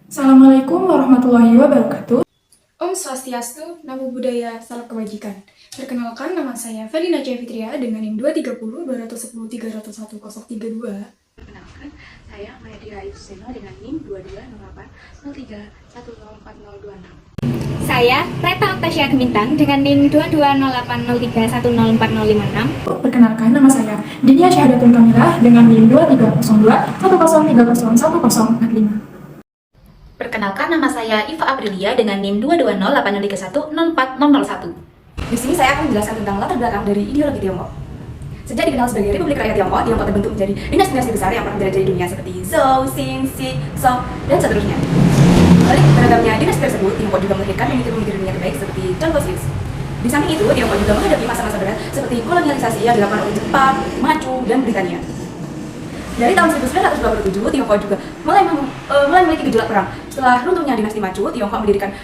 Assalamualaikum warahmatullahi wabarakatuh. Om Swastiastu, Namo Buddhaya, Salam Kebajikan. Perkenalkan, nama saya Felina C. Fitria dengan NIM 230 210 301 032. Perkenalkan, saya Mayadi Rayu Suseno dengan NIM 2208 03 104026. Saya Reta Oktasia Gemintang dengan NIM 220803104056. Perkenalkan, nama saya Dinia Syahadatul Kamilah dengan NIM 2302 1030 1045. Perkenalkan, nama saya Iva Aprilia dengan NIM 2208031 Di sini saya akan menjelaskan tentang latar belakang dari ideologi Tiongkok. Sejak dikenal sebagai Republik Rakyat Tiongkok, Tiongkok terbentuk menjadi dinasti-dinasti besar yang pernah menjajah dunia seperti Zhou, Xin, Xi, Song, dan seterusnya. Balik beragamnya dinasti tersebut, Tiongkok juga melahirkan pemikir-pemikir dunia terbaik seperti John Confucius. Di samping itu, Tiongkok juga menghadapi masa-masa berat seperti kolonialisasi yang dilakukan oleh Jepang, Manchu, dan Britania. Dari tahun 1927, Tiongkok juga mulai memiliki gejolak perang. Setelah runtuhnya dinasti Manchu, Tiongkok mendirikan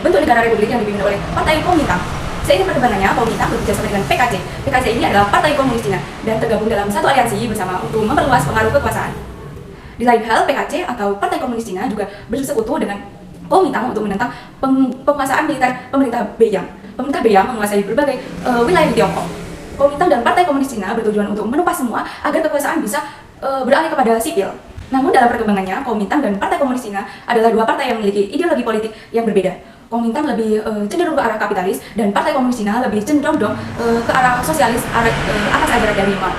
bentuk negara republik yang dipimpin oleh Partai Kuomintang. Seiring perkembangannya, Kuomintang bekerja sama dengan PKC. PKC ini adalah Partai Komunis Cina dan tergabung dalam satu aliansi bersama untuk memperluas pengaruh kekuasaan. Di lain hal, PKC atau Partai Komunis Cina juga bersekutu dengan Kuomintang untuk menentang penguasaan militer pemerintah Beiyang. Pemerintah Beiyang menguasai berbagai wilayah di Tiongkok. Kuomintang dan Partai Komunis Cina bertujuan untuk menumpas semua agar kekuasaan bisa beralih kepada sipil. Namun dalam perkembangannya, Kuomintang dan Partai Komunis Cina adalah dua partai yang memiliki ideologi politik yang berbeda. Kuomintang lebih cenderung ke arah kapitalis dan Partai Komunis Cina lebih cenderung ke arah sosialis atas ajaran dari Mao.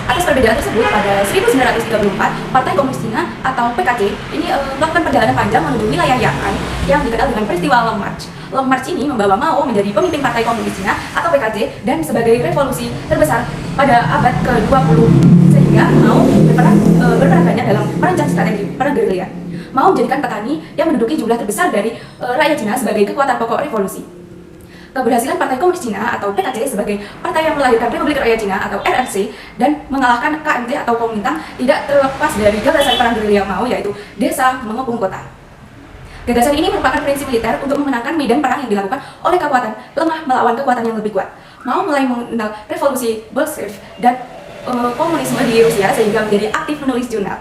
Atas perbedaan tersebut, pada 1934, Partai Komunis Cina atau PKC ini melakukan perjalanan panjang menuju wilayah Yang'an yang dikenal dengan peristiwa Long March. Long March ini membawa Mao menjadi pemimpin Partai Komunis Cina atau PKC dan sebagai revolusi terbesar pada abad ke-20, sehingga Mao berperan banyak dalam merancang strategi perang gerilya. Mao menjadikan petani yang menduduki jumlah terbesar dari rakyat Cina sebagai kekuatan pokok revolusi. Keberhasilan Partai Komunis Cina atau PKC sebagai partai yang melahirkan Republik Rakyat Cina atau RRC dan mengalahkan KMT atau Kuomintang tidak terlepas dari gagasan perang gerilya Mao, yaitu desa mengepung kota. Gagasan ini merupakan prinsip militer untuk memenangkan medan perang yang dilakukan oleh kekuatan lemah melawan kekuatan yang lebih kuat. Mao mulai mengenal revolusi Bolshevik dan komunisme di Rusia sehingga menjadi aktif menulis jurnal.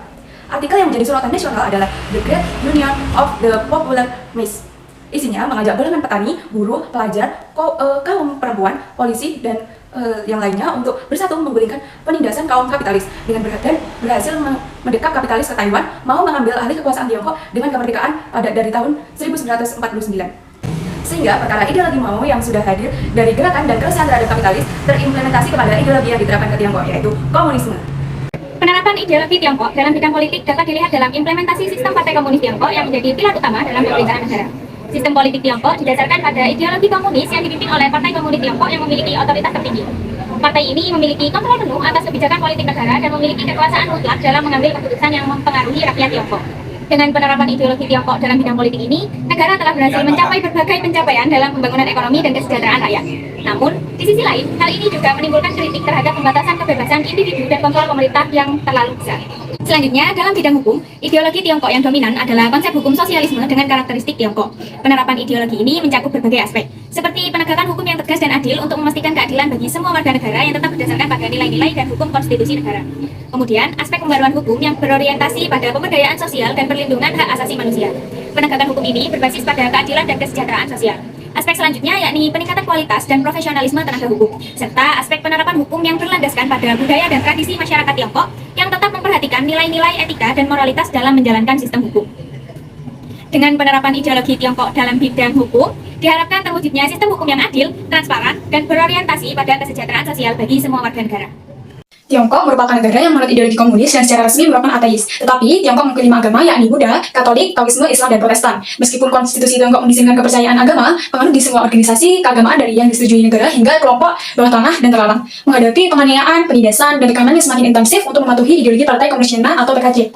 Artikel yang menjadi sorotan nasional adalah The Great Union of the Popular Mass. Isinya mengajak golongan petani, buruh, pelajar, kaum perempuan, polisi, dan yang lainnya untuk bersatu menggulingkan penindasan kaum kapitalis. Dengan berhasil mendekap kapitalis ke Taiwan, Mao mengambil alih kekuasaan Tiongkok dengan kemerdekaan dari tahun 1949. Sehingga perkara ideologi Mao yang sudah hadir dari gerakan dan keresahan terhadap kapitalis terimplementasi kepada ideologi yang diterapkan ke Tiongkok, yaitu komunisme. Penerapan ideologi Tiongkok dalam bidang politik dapat dilihat dalam implementasi sistem Partai Komunis Tiongkok yang menjadi pilar utama dalam pemerintahan negara. Sistem politik Tiongkok didasarkan pada ideologi komunis yang dipimpin oleh Partai Komunis Tiongkok yang memiliki otoritas tertinggi. Partai ini memiliki kontrol penuh atas kebijakan politik negara dan memiliki kekuasaan mutlak dalam mengambil keputusan yang mempengaruhi rakyat Tiongkok. Dengan penerapan ideologi Tiongkok dalam bidang politik ini, negara telah berhasil mencapai berbagai pencapaian dalam pembangunan ekonomi dan kesejahteraan rakyat. Namun, di sisi lain, hal ini juga menimbulkan kritik terhadap pembatasan kebebasan individu dan kontrol pemerintah yang terlalu besar. Selanjutnya, dalam bidang hukum, ideologi Tiongkok yang dominan adalah konsep hukum sosialisme dengan karakteristik Tiongkok. Penerapan ideologi ini mencakup berbagai aspek, seperti penegakan hukum yang tegas dan adil untuk memastikan keadilan bagi semua warga negara yang tetap berdasarkan pada nilai-nilai dan hukum konstitusi negara. Kemudian, aspek pembaruan hukum yang berorientasi pada pemberdayaan sosial dan perlindungan hak asasi manusia. Penegakan hukum ini berbasis pada keadilan dan kesejahteraan sosial. Aspek selanjutnya yakni peningkatan kualitas dan profesionalisme tenaga hukum, serta aspek penerapan hukum yang berlandaskan pada budaya dan tradisi masyarakat Tiongkok yang tetap memperhatikan nilai-nilai etika dan moralitas dalam menjalankan sistem hukum. Dengan penerapan ideologi Tiongkok dalam bidang hukum, diharapkan terwujudnya sistem hukum yang adil, transparan, dan berorientasi pada kesejahteraan sosial bagi semua warga negara. Tiongkok merupakan negara yang menurut ideologi komunis dan secara resmi merupakan ateis. Tetapi Tiongkok mengklaim agama yakni Buddha, Katolik, Taoisme, Islam, dan Protestan. Meskipun konstitusi Tiongkok mengizinkan kepercayaan agama, penganut di semua organisasi keagamaan dari yang disetujui negara hingga kelompok bawah tanah dan terlarang, menghadapi penganiayaan, penindasan, dan tekanan yang semakin intensif untuk mematuhi ideologi Partai Komunis Cina atau PKC.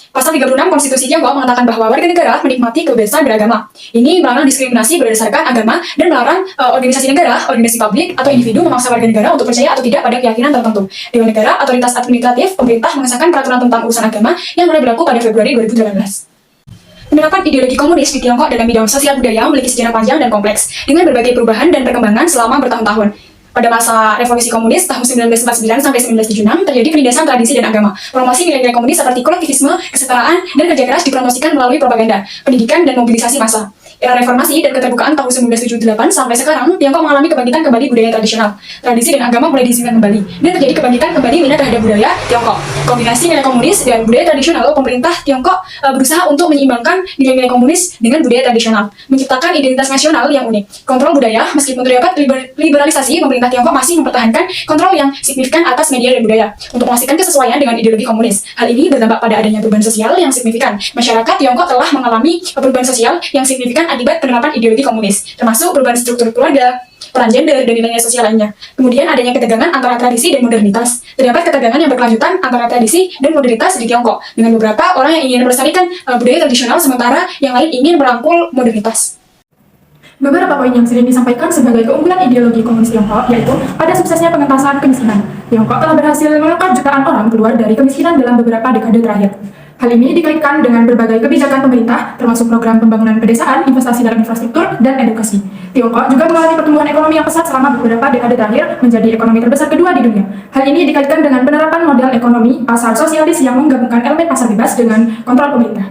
Pasal 36 Konstitusi Tiongkok mengatakan bahwa warga negara menikmati kebebasan beragama. Ini melarang diskriminasi berdasarkan agama dan melarang organisasi negara, organisasi publik, atau individu memaksa warga negara untuk percaya atau tidak pada keyakinan tertentu. Dewan Negara, otoritas administratif, pemerintah mengesahkan peraturan tentang urusan agama yang mulai berlaku pada Februari 2018. Penerapan ideologi komunis di Tiongkok dalam bidang sosial budaya memiliki sejarah panjang dan kompleks, dengan berbagai perubahan dan perkembangan selama bertahun-tahun. Pada masa revolusi komunis tahun 1949 sampai 1976 terjadi penindasan tradisi dan agama. Promosi nilai-nilai komunis seperti kolektivisme, kesetaraan, dan kerja keras dipromosikan melalui propaganda, pendidikan, dan mobilisasi massa. Era reformasi dan keterbukaan tahun 1978 sampai sekarang, Tiongkok mengalami kebangkitan kembali budaya tradisional. Tradisi dan agama mulai diizinkan kembali, dan terjadi kebangkitan kembali minat terhadap budaya Tiongkok. Kombinasi nilai komunis dan budaya tradisional, pemerintah Tiongkok berusaha untuk menyeimbangkan nilai-nilai komunis dengan budaya tradisional, menciptakan identitas nasional yang unik. Kontrol budaya, meskipun terdapat liberalisasi, pemerintah Tiongkok masih mempertahankan kontrol yang signifikan atas media dan budaya untuk memastikan kesesuaian dengan ideologi komunis. Hal ini berdampak pada adanya perubahan sosial yang signifikan. Masyarakat Tiongkok telah mengalami perubahan sosial yang signifikan akibat penerapan ideologi komunis, termasuk perubahan struktur keluarga, peran gender, dan nilai sosial lainnya. Kemudian adanya ketegangan antara tradisi dan modernitas. Terdapat ketegangan yang berkelanjutan antara tradisi dan modernitas di Tiongkok, dengan beberapa orang yang ingin melestarikan budaya tradisional, sementara yang lain ingin merangkul modernitas. Beberapa poin yang sering disampaikan sebagai keunggulan ideologi komunis Tiongkok yaitu pada suksesnya pengentasan kemiskinan. Tiongkok telah berhasil mengangkat jutaan orang keluar dari kemiskinan dalam beberapa dekade terakhir. Hal ini dikaitkan dengan berbagai kebijakan pemerintah, termasuk program pembangunan pedesaan, investasi dalam infrastruktur, dan edukasi. Tiongkok juga mengalami pertumbuhan ekonomi yang pesat selama beberapa dekade terakhir, menjadi ekonomi terbesar kedua di dunia. Hal ini dikaitkan dengan penerapan model ekonomi pasar sosialis yang menggabungkan elemen pasar bebas dengan kontrol pemerintah.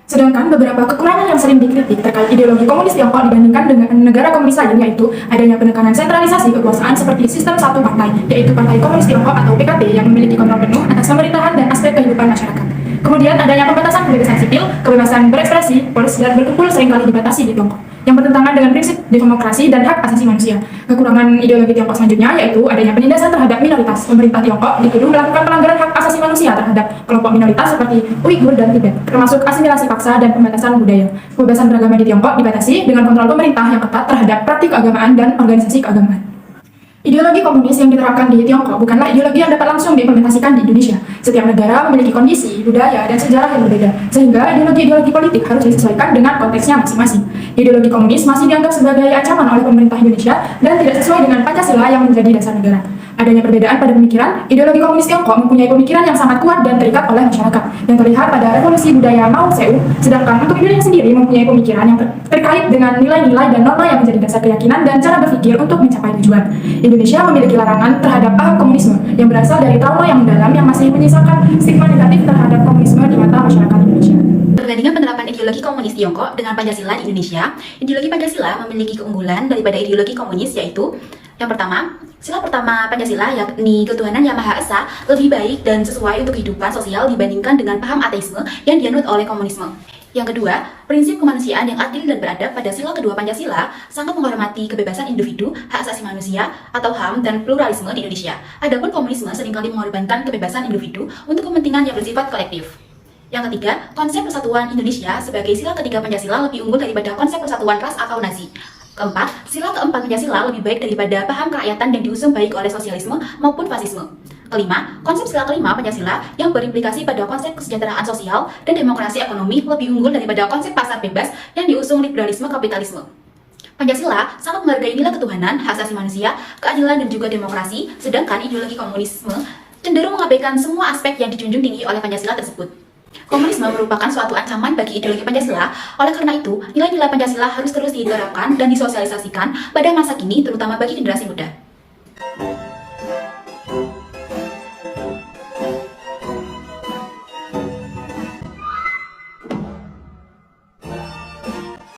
Sedangkan beberapa kekurangan yang sering dikritik terkait ideologi komunis Tiongkok dibandingkan dengan negara komunis lain yaitu adanya penekanan sentralisasi kekuasaan seperti sistem satu partai, yaitu Partai Komunis Tiongkok atau PKP yang memiliki kontrol penuh atas pemerintahan dan aspek kehidupan masyarakat. Kemudian adanya pembatasan kebebasan sipil, kebebasan berekspresi, pers, dan berkumpul seringkali dibatasi di Tiongkok, yang bertentangan dengan prinsip demokrasi dan hak asasi manusia. Kekurangan ideologi Tiongkok selanjutnya yaitu adanya penindasan terhadap minoritas. Pemerintah Tiongkok dituduh melakukan pelanggaran hak asasi manusia terhadap kelompok minoritas seperti Uighur dan Tibet, termasuk asimilasi paksa dan pembatasan budaya. Kebebasan beragama di Tiongkok dibatasi dengan kontrol pemerintah yang ketat terhadap praktik keagamaan dan organisasi keagamaan. Ideologi komunis yang diterapkan di Tiongkok bukanlah ideologi yang dapat langsung diimplementasikan di Indonesia. Setiap negara memiliki kondisi, budaya, dan sejarah yang berbeda, sehingga ideologi politik harus disesuaikan dengan konteksnya masing-masing. Ideologi komunis masih dianggap sebagai ancaman oleh pemerintah Indonesia dan tidak sesuai dengan Pancasila yang menjadi dasar negara. Adanya perbedaan pada pemikiran, ideologi komunis Tiongkok mempunyai pemikiran yang sangat kuat dan terikat oleh masyarakat, yang terlihat pada revolusi budaya Mao Zedong, sedangkan untuk Indonesia sendiri mempunyai pemikiran yang terkait dengan nilai-nilai dan norma yang menjadi dasar keyakinan dan cara berpikir untuk mencapai tujuan. Indonesia memiliki larangan terhadap paham komunisme yang berasal dari trauma yang mendalam yang masih menyisakan stigma negatif terhadap komunisme di mata masyarakat Indonesia. Perbandingan penerapan ideologi komunis Tiongkok dengan Pancasila di Indonesia, ideologi Pancasila memiliki keunggulan daripada ideologi komunis yaitu yang pertama, sila pertama Pancasila yakni ketuhanan yang Maha Esa lebih baik dan sesuai untuk kehidupan sosial dibandingkan dengan paham ateisme yang dianut oleh komunisme. Yang kedua, prinsip kemanusiaan yang adil dan beradab pada sila kedua Pancasila sangat menghormati kebebasan individu, hak asasi manusia atau HAM dan pluralisme di Indonesia. Adapun komunisme seringkali mengorbankan kebebasan individu untuk kepentingan yang bersifat kolektif. Yang ketiga, konsep persatuan Indonesia sebagai sila ketiga Pancasila lebih unggul daripada konsep persatuan ras atau nasi. Keempat, sila keempat Pancasila lebih baik daripada paham kerakyatan yang diusung baik oleh sosialisme maupun fasisme. Kelima, konsep sila kelima Pancasila yang berimplikasi pada konsep kesejahteraan sosial dan demokrasi ekonomi lebih unggul daripada konsep pasar bebas yang diusung liberalisme kapitalisme. Pancasila sangat menghargai nilai ketuhanan, hak asasi manusia, keadilan dan juga demokrasi, sedangkan ideologi komunisme cenderung mengabaikan semua aspek yang dijunjung tinggi oleh Pancasila tersebut. Komunisme merupakan suatu ancaman bagi ideologi Pancasila, oleh karena itu, nilai-nilai Pancasila harus terus diterapkan dan disosialisasikan pada masa kini, terutama bagi generasi muda.